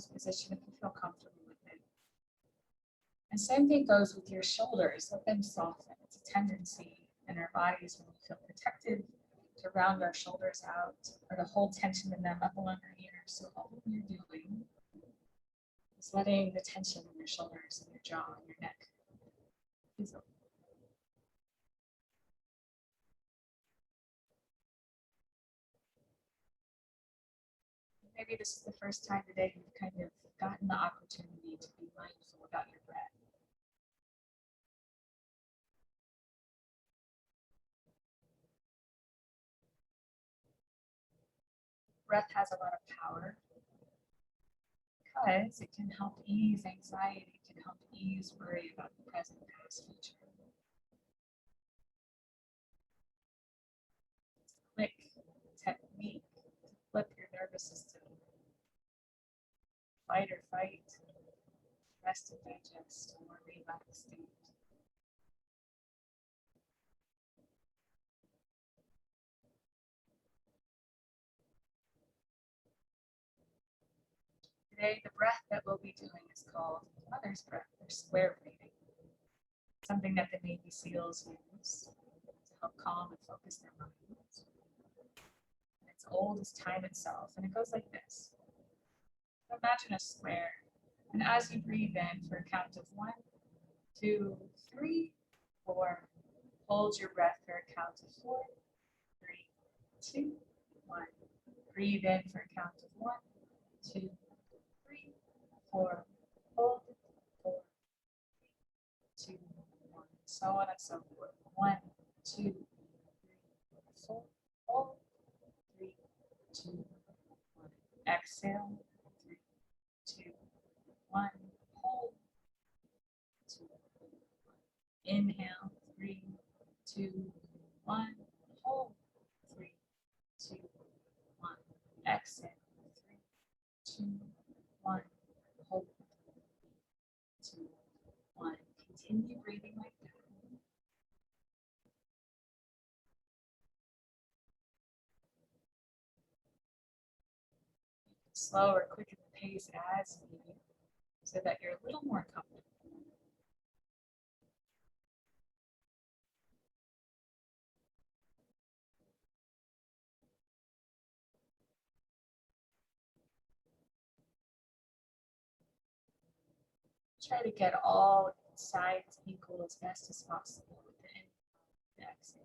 position if you feel comfortable with it. And same thing goes with your shoulders. Let them soften. It's a tendency in our bodies when we feel protected to round our shoulders out or to hold tension in them up along our ears. So all you're doing is letting the tension in your shoulders and your jaw and your neck fizzle. Maybe this is the first time today you've kind of gotten the opportunity to be mindful about your breath. Breath has a lot of power because it can help ease anxiety, it can help ease worry about the present, past, future. It's a quick technique to flip your nervous system. Fight or fight, rest and digest, or relaxed state. Today, the breath that we'll be doing is called Mother's Breath, or square breathing. Something that the Navy SEALs use to help calm and focus their minds. And it's old as time itself, and it goes like this. Imagine a square, and as you breathe in for a count of 1, 2, 3, 4, hold your breath for a count of 4, 3, 2, 1. Breathe in for a count of 1, 2, 3, 4, hold, 4, 3, 2, 1, so on and so forth. 1, 2, 3, 4, hold, 3, 2, 1. Exhale, 3, 2, 1, hold, 2, 1. Inhale, 3, 2, 1, hold, 3, 2, 1. Exhale, 3, 2, 1, hold, 2, 1. Continue breathing like that. You can slow or quicken the pace as needed so that you're a little more comfortable. Try to get all sides equal as best as possible with the inhale and exhale.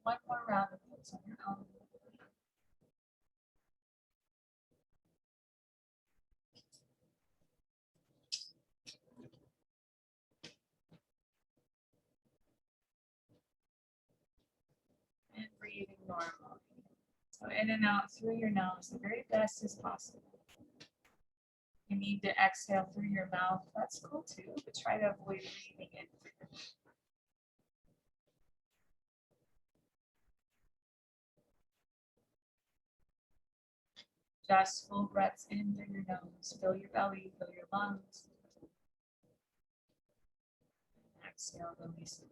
One more round of those on your own. And breathing normally. So in and out through your nose, the very best as possible. You need to exhale through your mouth. That's cool too, but try to avoid breathing in through your mouth. Just full breaths in through your nose. Fill your belly, fill your lungs. Exhale, release it.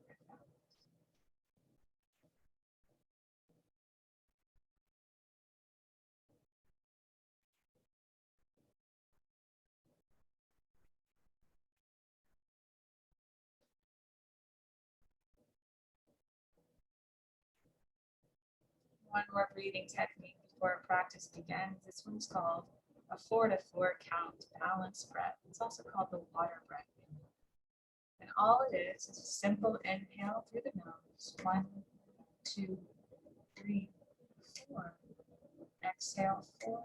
One more breathing technique before practice begins. This one's called a 4-4 count balanced breath. It's also called the water breath. And all it is a simple inhale through the nose. 1, 2, 3, 4. Exhale, 4,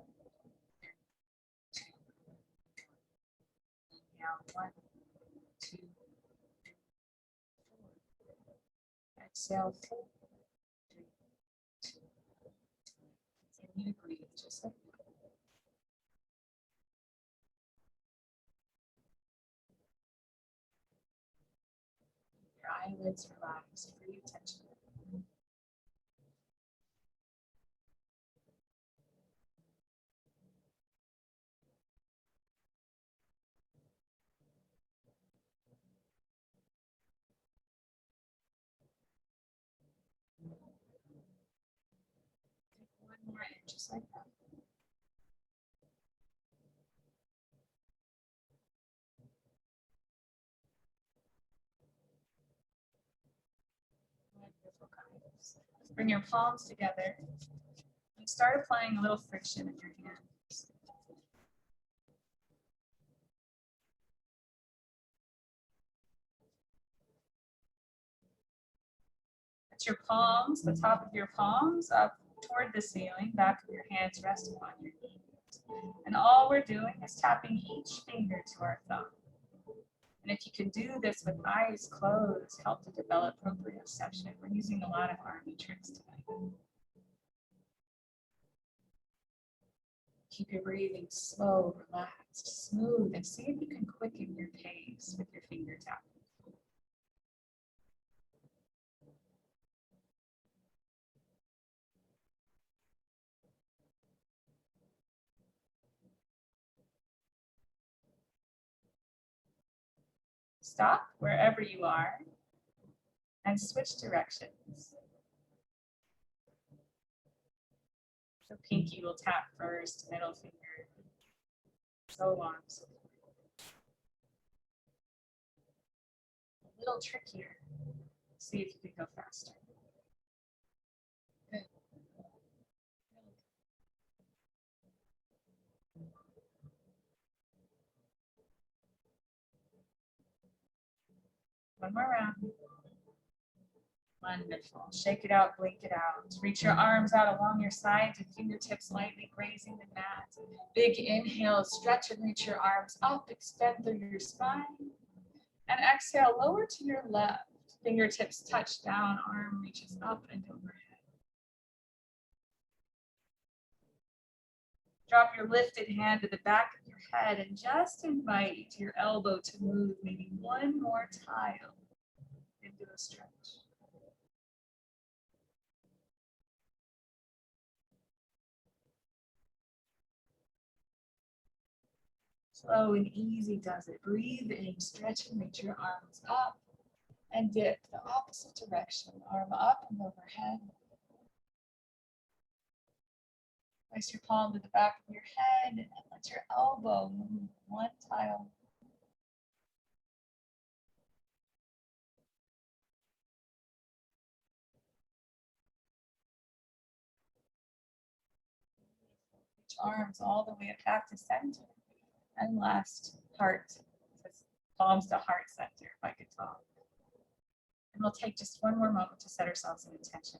2. Inhale, 1, 2, 3, 4. Exhale, 4, 3, 2. Continue to breathe just like that. Your eyelids relax, free tension. camera in just like that. Wonderful, guys. Bring your palms together and start applying a little friction in your hands. Put your palms, the top of your palms up toward the ceiling, back of your hands resting on your knees. And all we're doing is tapping each finger to our thumb. And if you can do this with eyes closed, help to develop proprioception. We're using a lot of army tricks tonight. Keep your breathing slow, relaxed, smooth, and see if you can quicken your pace with your finger tapping. Stop wherever you are and switch directions. So pinky will tap first, middle finger, so on. So a little trickier. See if you can go faster. Good. One more round. Wonderful. Shake it out, blink it out. Reach your arms out along your sides and fingertips lightly grazing the mat. Big inhale, stretch and reach your arms up, extend through your spine. And exhale, lower to your left. Fingertips touch down, arm reaches up and overhead. Drop your lifted hand to the back of your head and just invite your elbow to move maybe one more tile into a stretch. Slow and easy does it. Breathe in, stretch and reach your arms up and dip the opposite direction. Arm up and overhead. Place your palm to the back of your head and let your elbow move one tile. Reach arms all the way up back to center. And last, heart. Palms to heart center, if I could talk. And we'll take just one more moment to set ourselves an intention.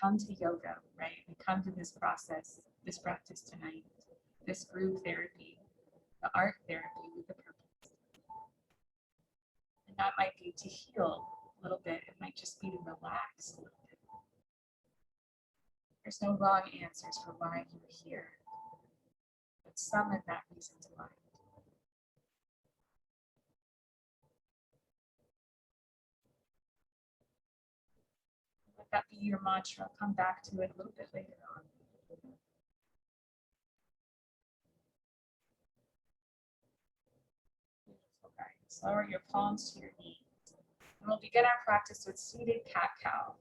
Come to yoga, right? We come to this process, this practice tonight, this group therapy, the art therapy with a purpose. And that might be to heal a little bit. It might just be to relax a little bit. There's no wrong answers for why you're here, but summon that reason to mind. Let that be your mantra. I'll come back to it a little bit later on. Beautiful, guys. Lower your palms to your knees. And we'll begin our practice with seated cat-cow.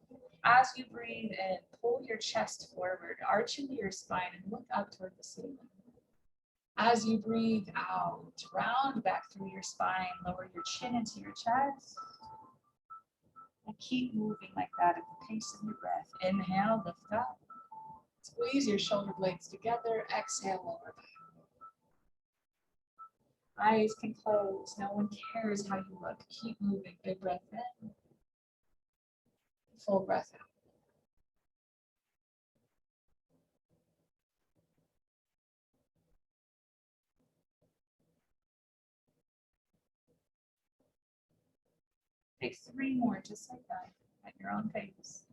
As you breathe in, pull your chest forward, arch into your spine, and look up toward the ceiling. As you breathe out, round back through your spine, lower your chin into your chest. And keep moving like that at the pace of your breath. Inhale, lift up. Squeeze your shoulder blades together. Exhale, lower back. Eyes can close. No one cares how you look. Keep moving. Big breath in. Full breath out. Take 3 more, just like that, at your own pace.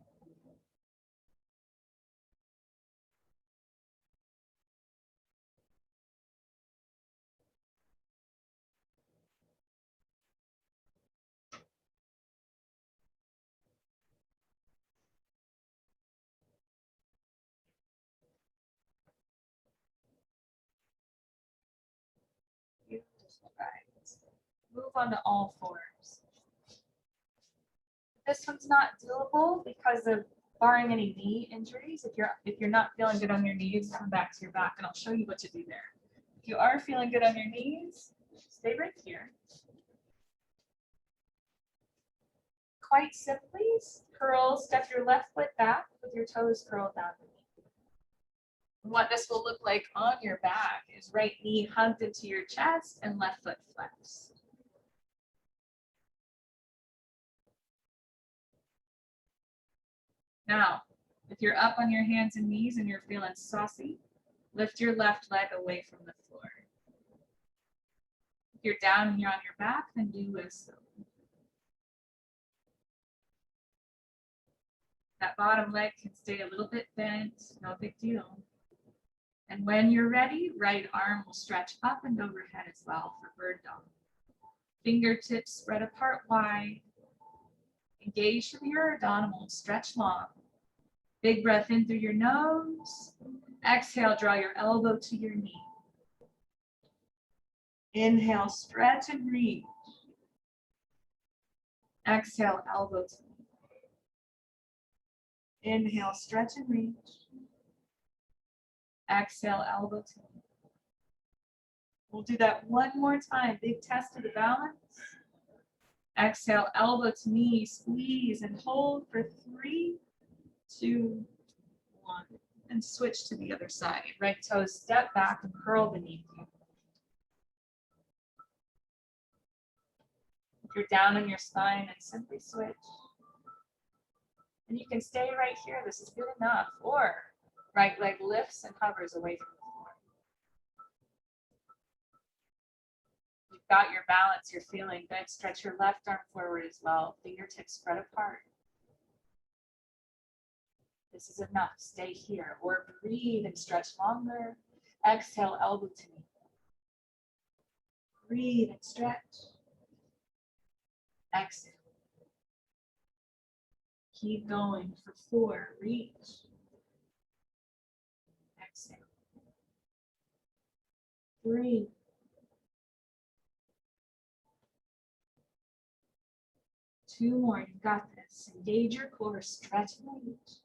Beautiful, guys. Move on to all fours. This one's not doable because of Barring any knee injuries, if you're not feeling good on your knees, come back to your back and I'll show you what to do there. If you are feeling good on your knees, stay right here. Quite simply, step your left foot back with your toes curled down. What this will look like on your back is right knee hugged into your chest and left foot flexed. Now, if you're up on your hands and knees and you're feeling saucy, lift your left leg away from the floor. If you're down and you're on your back, then do so. That bottom leg can stay a little bit bent, no big deal. And when you're ready, right arm will stretch up and overhead as well for bird dog. Fingertips spread apart wide. Engage from your abdominal, stretch long. Big breath in through your nose. Exhale, draw your elbow to your knee. Inhale, stretch and reach. Exhale, elbow to knee. Inhale, stretch and reach. Exhale, elbow to knee. We'll do that one more time. Big test of the balance. Exhale, elbow to knee, squeeze and hold for 3, 2, 1. And switch to the other side. Right toes step back and curl beneath you. If you're down on your spine, and simply switch. And you can stay right here. This is good enough. Or right leg lifts and hovers away from the floor. You've got your balance. You're feeling good. Stretch your left arm forward as well. Fingertips spread apart. This is enough. Stay here. Or breathe and stretch longer. Exhale, elbow to knee. Breathe and stretch. Exhale. Keep going for 4. Reach. Exhale. 3. 2 more. You got this. Engage your core. Stretch and reach.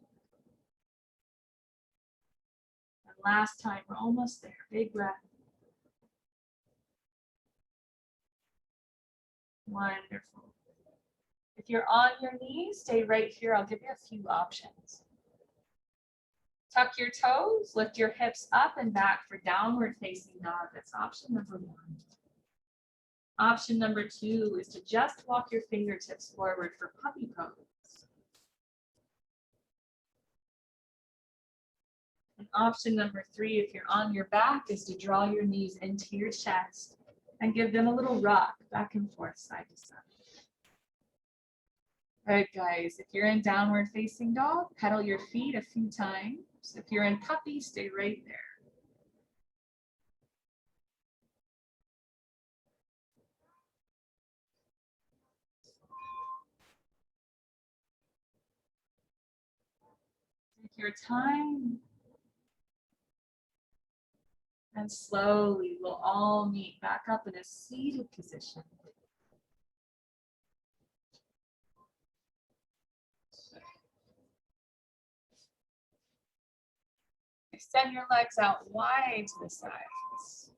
And last time. We're almost there. Big breath. Wonderful. If you're on your knees, stay right here. I'll give you a few options. Tuck your toes, lift your hips up and back for downward facing dog. That's option number 1. Option number 2 is to just walk your fingertips forward for puppy pose. And option number 3, if you're on your back, is to draw your knees into your chest and give them a little rock back and forth, side to side. All right, guys, if you're in downward facing dog, pedal your feet a few times. If you're in puppy, stay right there. Take your time. And slowly, we'll all meet back up in a seated position. Extend your legs out wide to the sides.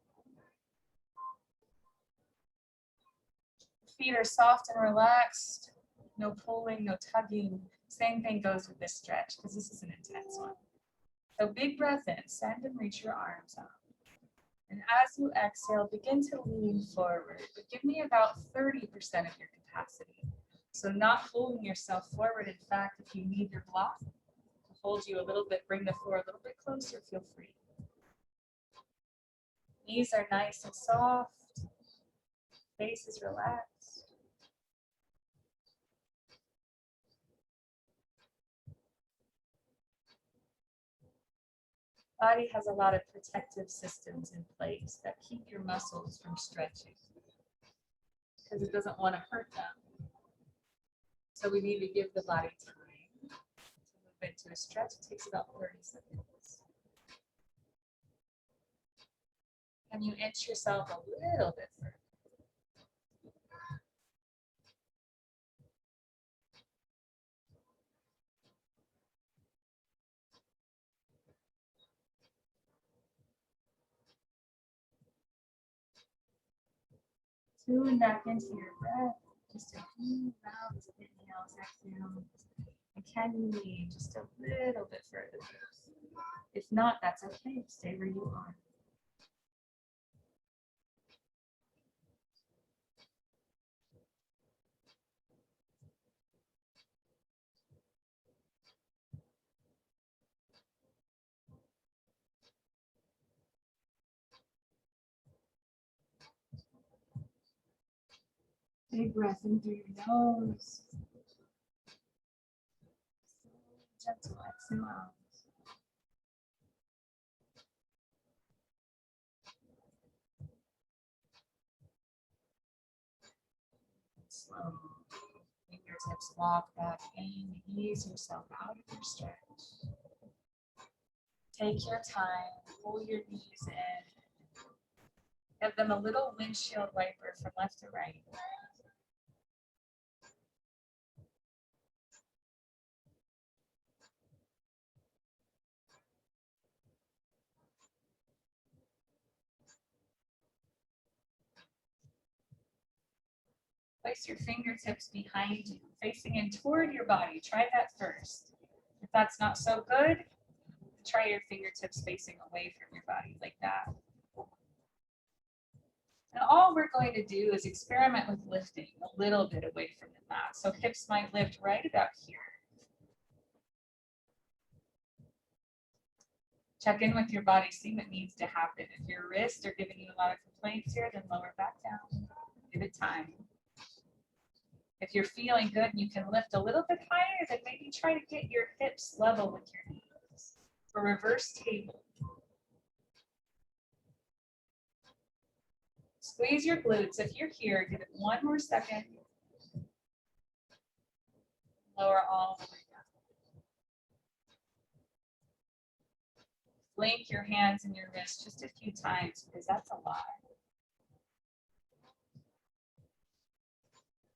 Feet are soft and relaxed. No pulling, no tugging. Same thing goes with this stretch because this is an intense one. So big breath in, send and reach your arms up. And as you exhale, begin to lean forward, but give me about 30% of your capacity. So not holding yourself forward. In fact, if you need your block to hold you a little bit, bring the floor a little bit closer, feel free. Knees are nice and soft. Face is relaxed. Body has a lot of protective systems in place that keep your muscles from stretching because it doesn't want to hurt them. So we need to give the body time to move into a stretch. It takes about 30 seconds. Can you inch yourself a little bit further? Tune back into your breath. Just a few rounds of inhales, exhales. And can you lean just a little bit further? If not, that's okay. Stay where you are. Big breath in through your nose. Gentle exhale out. Slow. Fingertips walk back in. Ease yourself out of your stretch. Take your time. Pull your knees in. Give them a little windshield wiper from left to right. Place your fingertips behind you, facing in toward your body. Try that first. If that's not so good, try your fingertips facing away from your body like that. And all we're going to do is experiment with lifting a little bit away from the mat. So hips might lift right about here. Check in with your body, see what needs to happen. If your wrists are giving you a lot of complaints here, then lower back down. Give it time. If you're feeling good and you can lift a little bit higher, then maybe try to get your hips level with your knees. For reverse table. Squeeze your glutes. If you're here, give it one more second. Lower all the way down. Blink your hands and your wrists just a few times because that's a lot.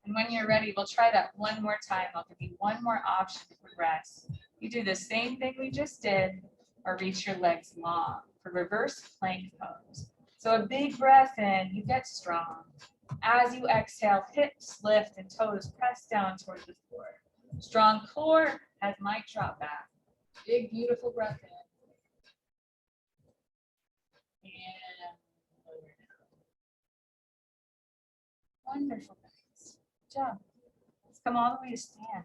And when you're ready, we'll try that one more time. I'll give you one more option for rest. You do the same thing we just did, or reach your legs long for reverse plank pose. So a big breath in, you get strong. As you exhale, hips lift and toes press down towards the floor. Strong core, head might drop back. Big, beautiful breath in. And lower down. Wonderful. Good job. Let's come all the way to stand.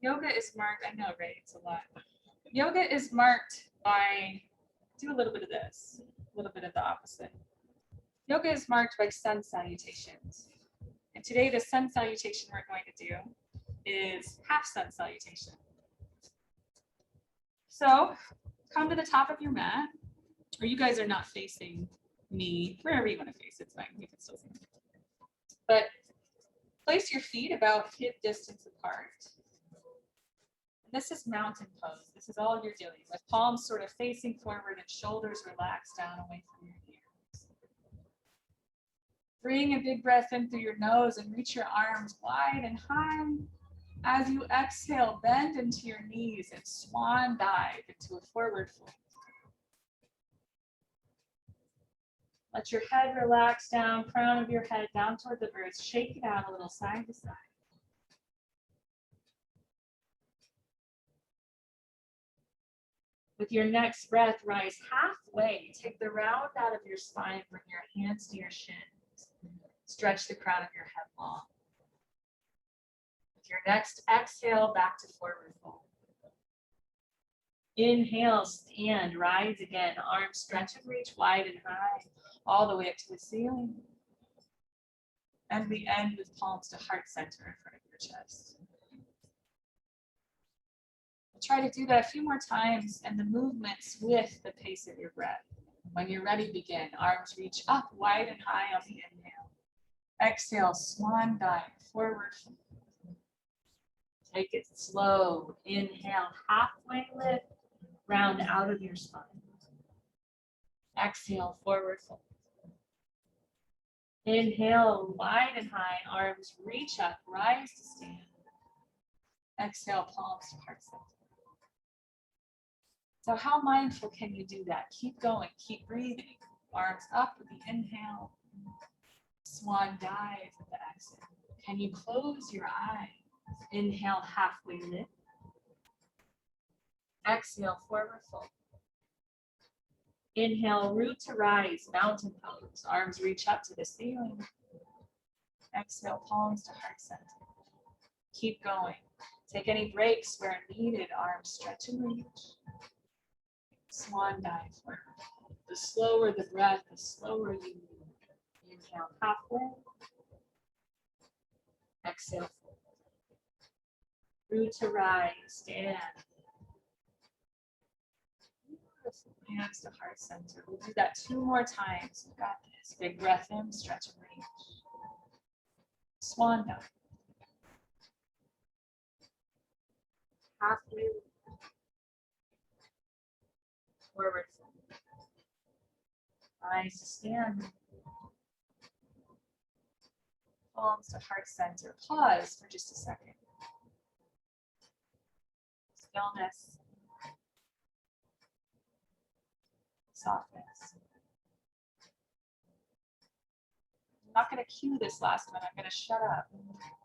Yoga is marked, I know, right? It's a lot. Yoga is marked by, do a little bit of this, a little bit of the opposite. Yoga is marked by sun salutations. And today the sun salutation we're going to do is half sun salutation. So come to the top of your mat, or you guys are not facing me, wherever you want to face, it's fine, you can still see me. But place your feet about hip distance apart. This is mountain pose. This is all you're doing with palms sort of facing forward and shoulders relaxed down away from your ears. Bring a big breath in through your nose and reach your arms wide and high. As you exhale, bend into your knees and swan dive into a forward fold. Let your head relax down, crown of your head down toward the earth. Shake it out a little side to side. With your next breath, rise halfway. Take the round out of your spine, bring your hands to your shins. Stretch the crown of your head long. With your next exhale, back to forward fold. Inhale, stand, rise again. Arms stretch and reach wide and high, all the way up to the ceiling. And we end with palms to heart center in front of your chest. Try to do that a few more times and the movements with the pace of your breath. When you're ready, begin. Arms reach up wide and high on the inhale. Exhale, swan dive, forward. Take it slow. Inhale, halfway lift, round out of your spine. Exhale, forward fold. Inhale, wide and high, arms reach up, rise to stand. Exhale, palms to heart center. So how mindful can you do that? Keep going, keep breathing. Arms up with the inhale. Swan dive with the exhale. Can you close your eyes? Inhale, halfway lift. Exhale, forward fold. Inhale, root to rise, mountain pose. Arms reach up to the ceiling. Exhale, palms to heart center. Keep going. Take any breaks where needed. Arms stretch and reach. Swan dive forward. The slower the breath, the slower you move. Inhale, halfway. Exhale, forward. Root to rise, stand. Hands to heart center. We'll do that 2 more times. You got this. Big breath in, stretch and reach. Swan dive. Halfway. Forward fold. Rise to stand. Palms to heart center. Pause for just a second. Stillness. Softness. I'm not going to cue this last one. I'm going to shut up.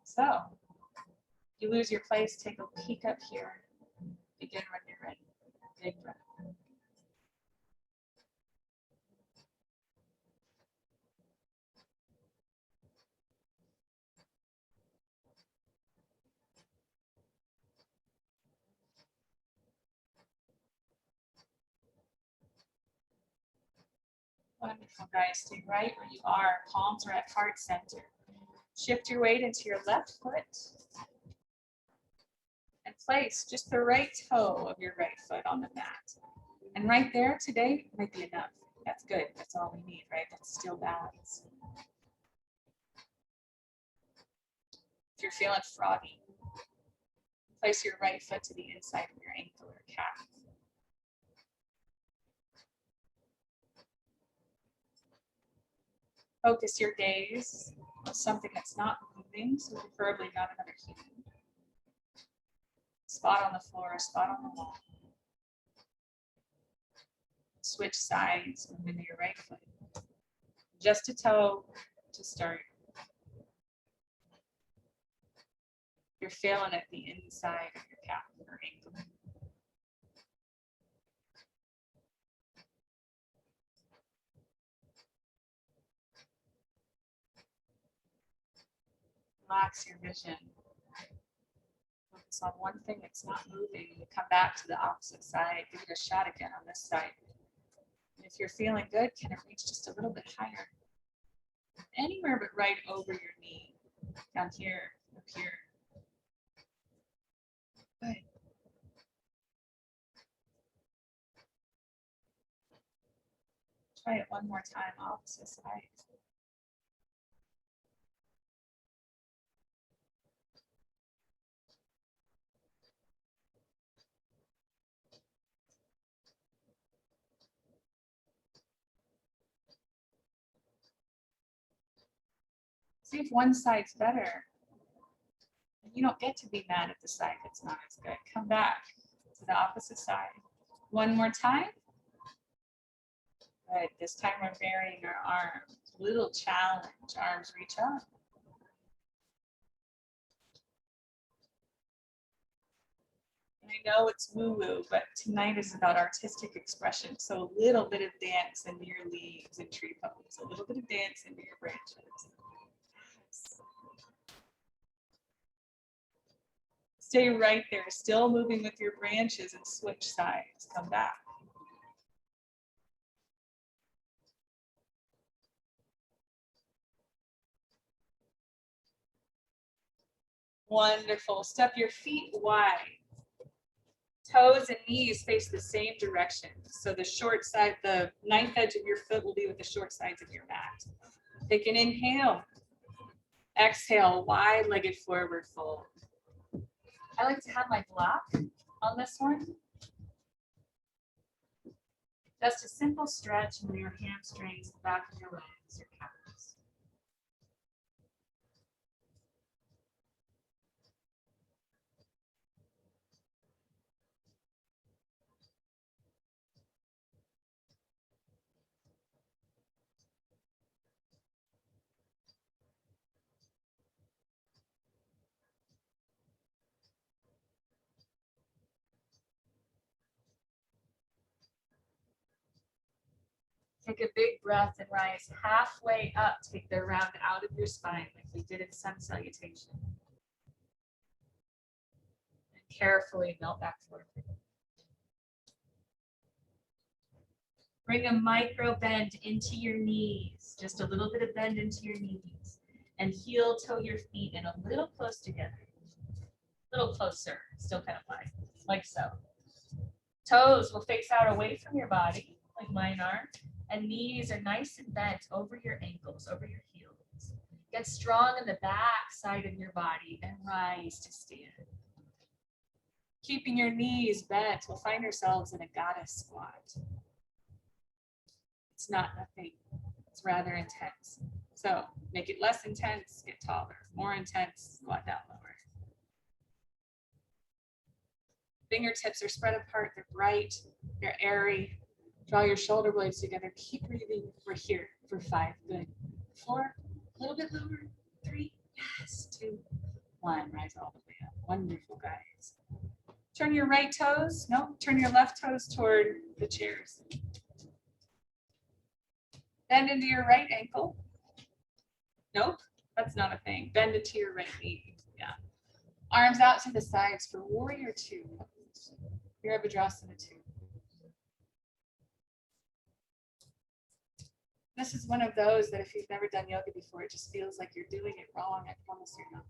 So, if you lose your place, take a peek up here. Begin when you're ready. Big breath. Wonderful, guys. Stay right where you are. Palms are at heart center. Shift your weight into your left foot. And place just the right toe of your right foot on the mat. And right there today might be enough. That's good. That's all we need, right? That's still balance. If you're feeling froggy, place your right foot to the inside of your ankle or calf. Focus your gaze on something that's not moving, so preferably not another human. Spot on the floor, a spot on the wall. Switch sides, move into your right foot. Just a toe to start. You're feeling at the inside of your calf or ankle. Relax your vision. Focus on one thing that's not moving. You come back to the opposite side. Give it a shot again on this side. And if you're feeling good, can it reach just a little bit higher? Anywhere but right over your knee. Down here, up here. Good. Try it one more time, opposite side. See if one side's better. And you don't get to be mad at the side that's not as good. Come back to the opposite side. One more time. Good. This time we're burying our arms. Little challenge. Arms reach up. And I know it's woo-woo, but tonight is about artistic expression. So a little bit of dance into your leaves and tree pose. A little bit of dance into your branches. Stay right there, still moving with your branches and switch sides. Come back. Wonderful. Step your feet wide. Toes and knees face the same direction. So the short side, the ninth edge of your foot will be with the short sides of your mat. Take an inhale. Exhale, wide-legged forward fold. I like to have my block on this one. Just a simple stretch in your hamstrings, the back of your legs, your calves. Take a big breath and rise halfway up. Take the round out of your spine like we did in Sun Salutation. And carefully melt back forward. Bring a micro bend into your knees, just a little bit of bend into your knees, and heel toe your feet in a little close together. A little closer, still kind of wide, like so. Toes will face out away from your body, like mine are, and knees are nice and bent over your ankles, over your heels. Get strong in the back side of your body and rise to stand. Keeping your knees bent, we'll find ourselves in a goddess squat. It's not nothing, it's rather intense. So make it less intense, get taller. More intense, squat down lower. Fingertips are spread apart, they're bright, they're airy. Draw your shoulder blades together. Keep breathing. We're here for 5. Good. 4, a little bit lower. 3, yes. 2, 1. Rise all the way up. Wonderful, guys. Turn your right toes. No, turn your left toes toward the chairs. Bend into your right ankle. Nope, that's not a thing. Bend into your right knee. Yeah. Arms out to the sides for warrior 2. Virabhadrasana 2. This is one of those that if you've never done yoga before, it just feels like you're doing it wrong. I promise you're not.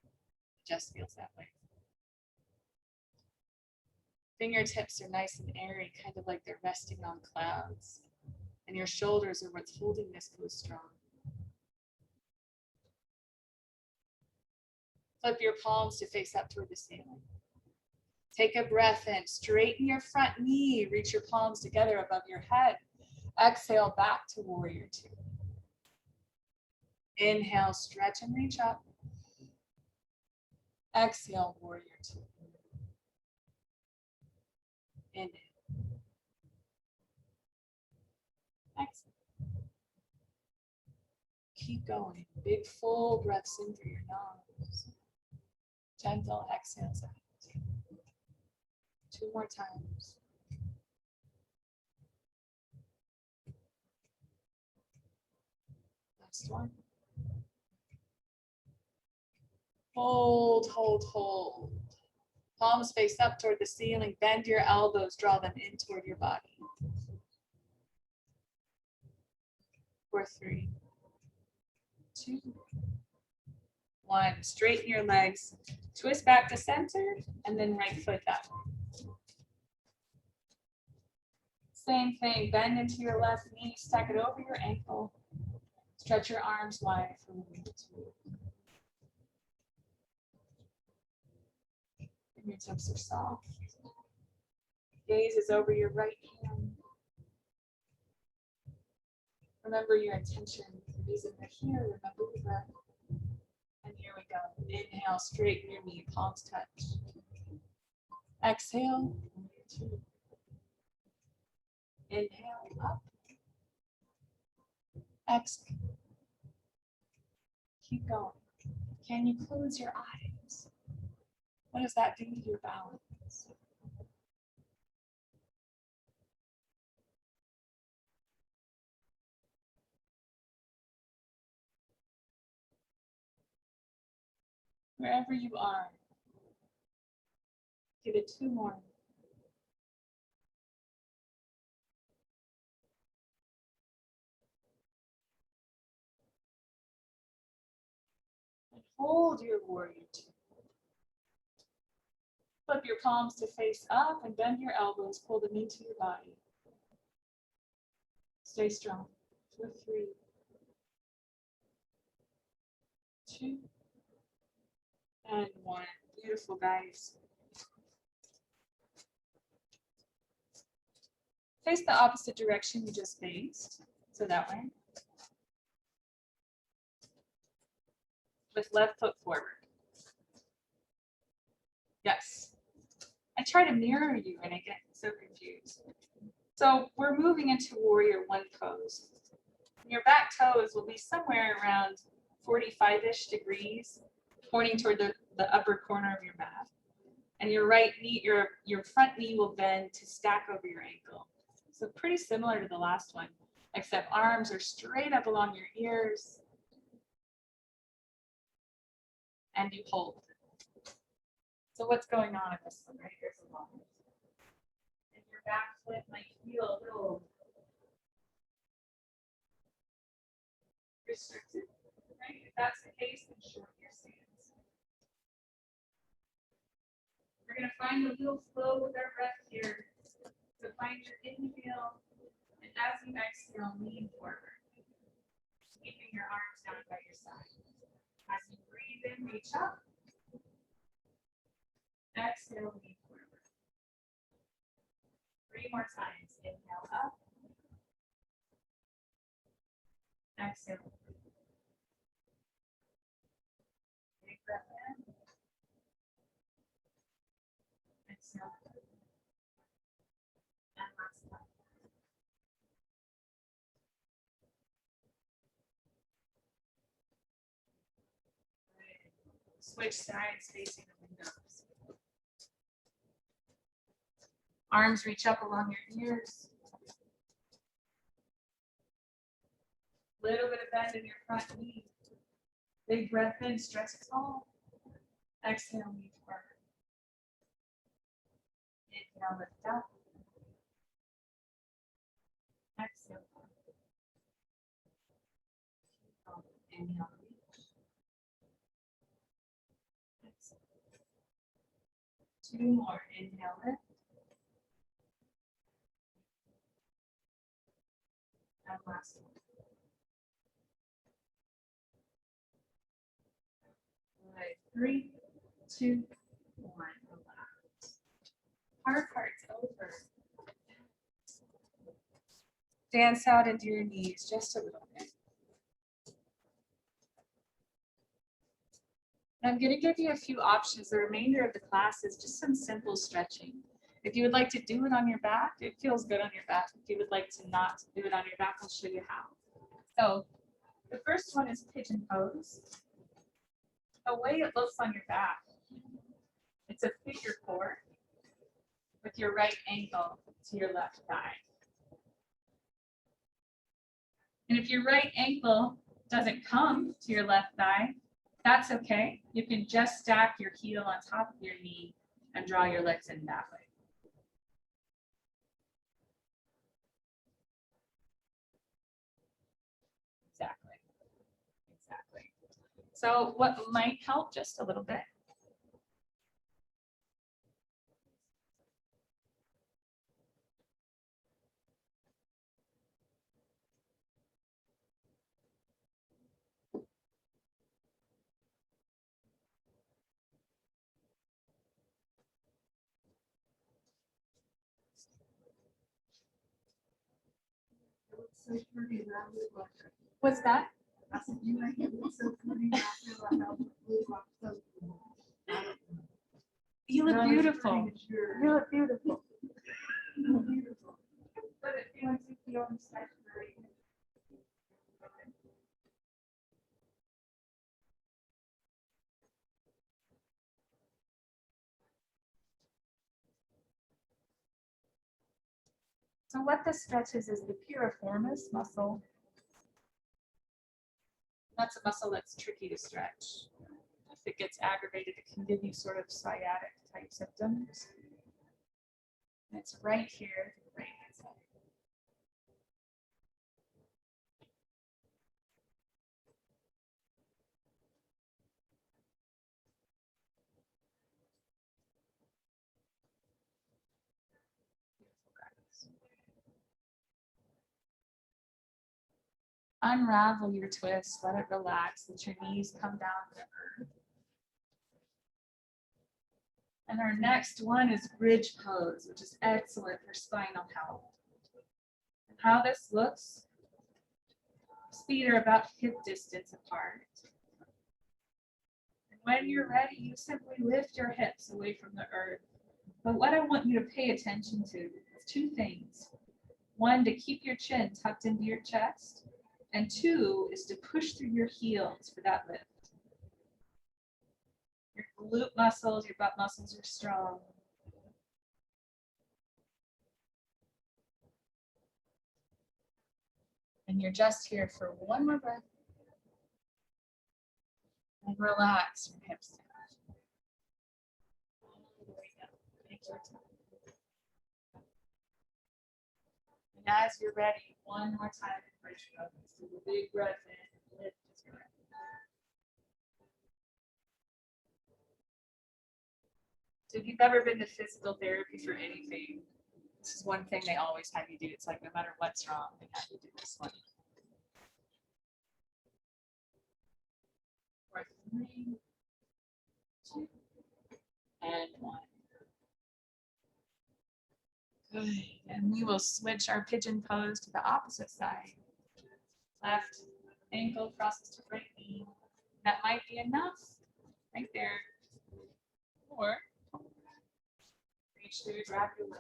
It just feels that way. Fingertips are nice and airy, kind of like they're resting on clouds. And your shoulders are what's holding this pose strong. Flip your palms to face up toward the ceiling. Take a breath in. Straighten your front knee. Reach your palms together above your head. Exhale back to warrior 2. Inhale, stretch and reach up. Exhale, warrior 2. Inhale. Exhale. Keep going. Big full breaths in through your nose. Gentle exhales out. 2 more times. Last one. Hold, hold, hold. Palms face up toward the ceiling. Bend your elbows, draw them in toward your body. 4, 3, 2, 1. Straighten your legs. Twist back to center and then right foot that way. Same thing. Bend into your left knee. Stack it over your ankle. Stretch your arms wide for warrior 2. Fingertips are soft. Gaze is over your right hand. Remember your intention. The reason we're here, remember the breath. And here we go. Inhale, straighten your knee, palms touch. Exhale, 2. Inhale, up. Exhale. Keep going. Can you close your eyes? What does that do to your balance? Wherever you are, give it 2 more. And hold your warrior 2. Flip your palms to face up and bend your elbows, pull them into your body. Stay strong for 3, 2, and 1. Beautiful, guys. Face the opposite direction you just faced. So that way. With left foot forward. Yes. I try to mirror you and I get so confused. So we're moving into warrior 1 pose. Your back toes will be somewhere around 45-ish degrees, pointing toward the upper corner of your mat. And your right knee, your front knee will bend to stack over your ankle. So pretty similar to the last one. except arms are straight up along your ears. And you hold. So what's going on in this one, right? There's a line. And your back foot might feel a little restricted, right? If that's the case, then shorten your stance. We're going to find a little flow with our breath here. So find your inhale, and as you exhale, lean forward, keeping your arms down by your side. As you breathe in, reach up. Exhale, lean forward. 3 more times. Inhale up. Exhale. Big breath in. Exhale. And last time. Switch sides facing the windows. Arms reach up along your ears. Little bit of bend in your front knee. Big breath in, stretch tall. Exhale, lean forward. Inhale, lift up. Exhale. Inhale, reach. Exhale. 2 more. Inhale, lift. And last one. All right, 3, 2, 1. Relax. Hard part's over. Dance out into your knees just a little bit. I'm going to give you a few options. The remainder of the class is just some simple stretching. If you would like to do it on your back, it feels good on your back. If you would like to not do it on your back, I'll show you how. So the first one is Pigeon Pose. The way it looks on your back, it's a figure 4 with your right ankle to your left thigh. And if your right ankle doesn't come to your left thigh, that's okay. You can just stack your heel on top of your knee and draw your legs in that way. Exactly. So what might help just a little bit? What's that? You look beautiful. You look beautiful. So what this stretches is the piriformis muscle. That's a muscle that's tricky to stretch. If it gets aggravated, it can give you sort of sciatic type symptoms. And it's right here, right hand side. Unravel your twist, let it relax, let your knees come down to earth. And our next one is bridge pose, which is excellent for spinal health. And how this looks, feet are about hip distance apart. And when you're ready, you simply lift your hips away from the earth. But what I want you to pay attention to is 2 things. 1, to keep your chin tucked into your chest. And 2 is to push through your heels for that lift. Your glute muscles, your butt muscles are strong. And you're just here for one more breath. And relax your hips down. All the way down. Take your time. And as you're ready, one more time, bridge it up. So a big breath in, lift as you're ready. So if you've ever been to physical therapy for anything, this is one thing they always have you do. It's like no matter what's wrong, they have you do this one. For 3, 2, and 1. Good. And we will switch our pigeon pose to the opposite side. Left ankle crosses to right knee. That might be enough right there. Or reach through, grab your leg.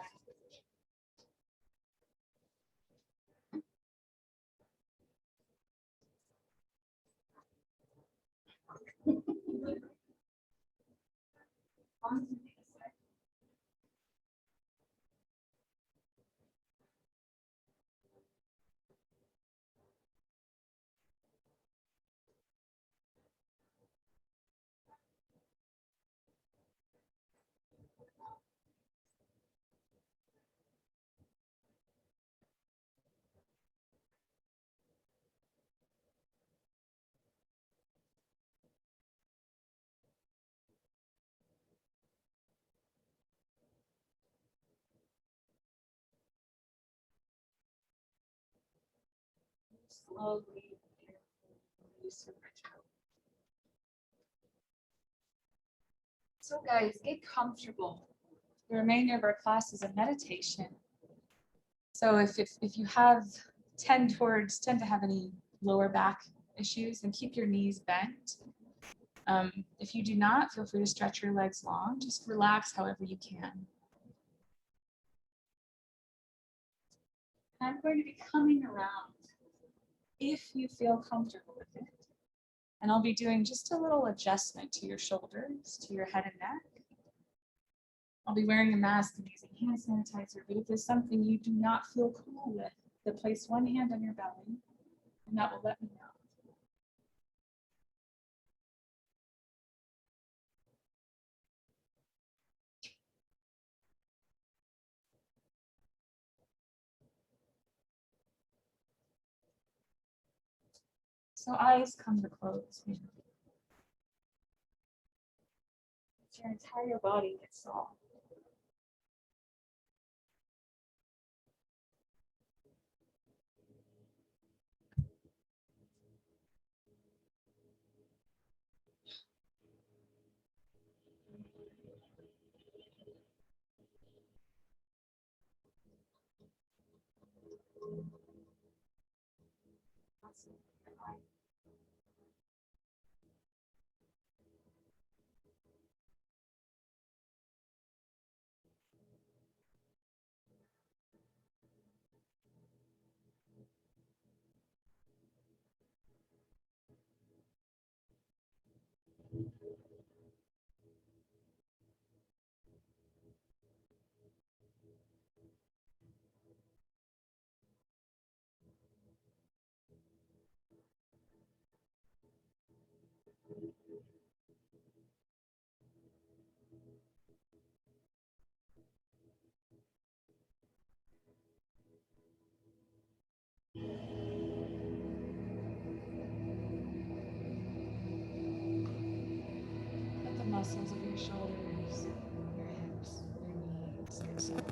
Slowly, release your control. So guys, get comfortable. The remainder of our class is a meditation. So if you have tend to have any lower back issues, then keep your knees bent. If you do not, feel free to stretch your legs long. Just relax however you can. I'm going to be coming around if you feel comfortable with it. And I'll be doing just a little adjustment to your shoulders, to your head and neck. I'll be wearing a mask and using hand sanitizer, but if there's something you do not feel cool with, then place one hand on your belly, and that will let me know. So eyes come to close here. Your entire body gets soft. Let the muscles of your shoulders, your hips, your knees get soft.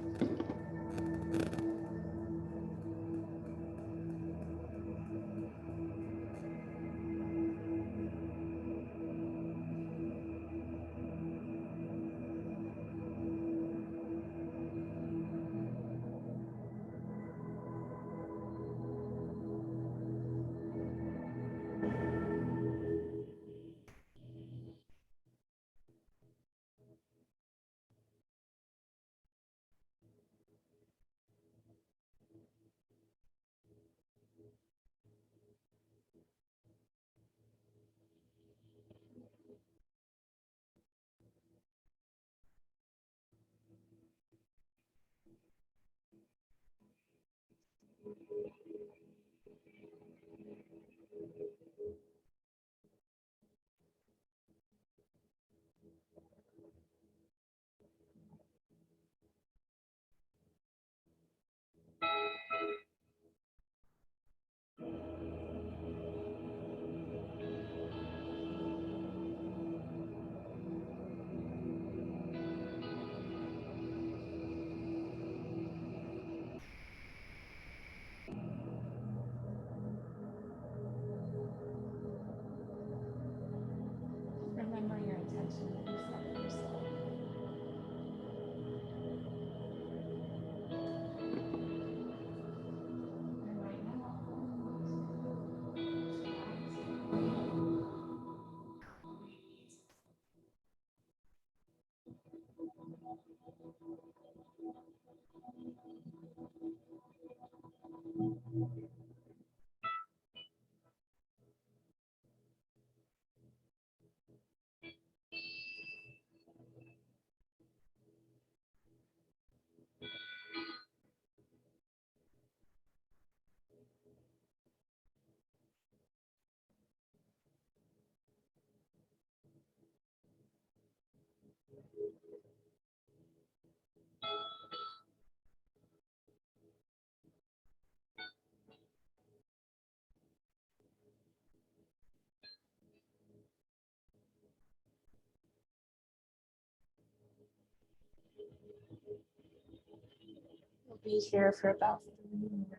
We'll be here for about 3 minutes.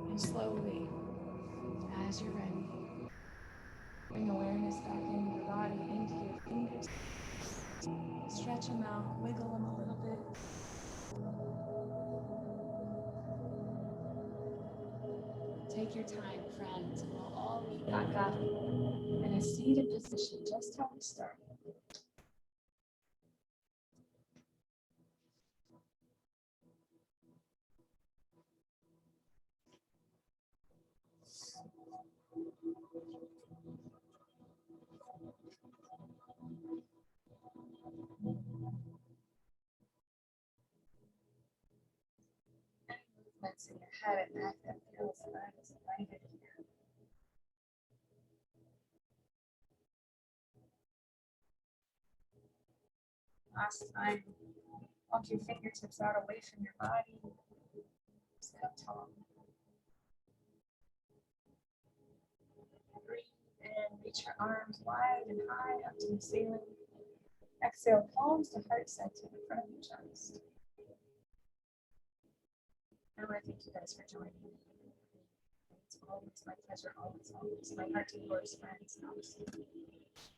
And slowly, as you're ready, bring awareness back into your body, into your fingers. Stretch them out, wiggle them a little bit. Take your time, friends, and we'll all meet back up in a seated position, just how we started. Movements in your head and neck that feels good is invited here. Last time, walk your fingertips out away from your body. Sit up tall. Breathe in, reach your arms wide and high up to the ceiling. Exhale, palms to heart center in front of your chest. And I thank you guys for joining me. It's always my pleasure, always, always. My heart to yours, friends. Namaste.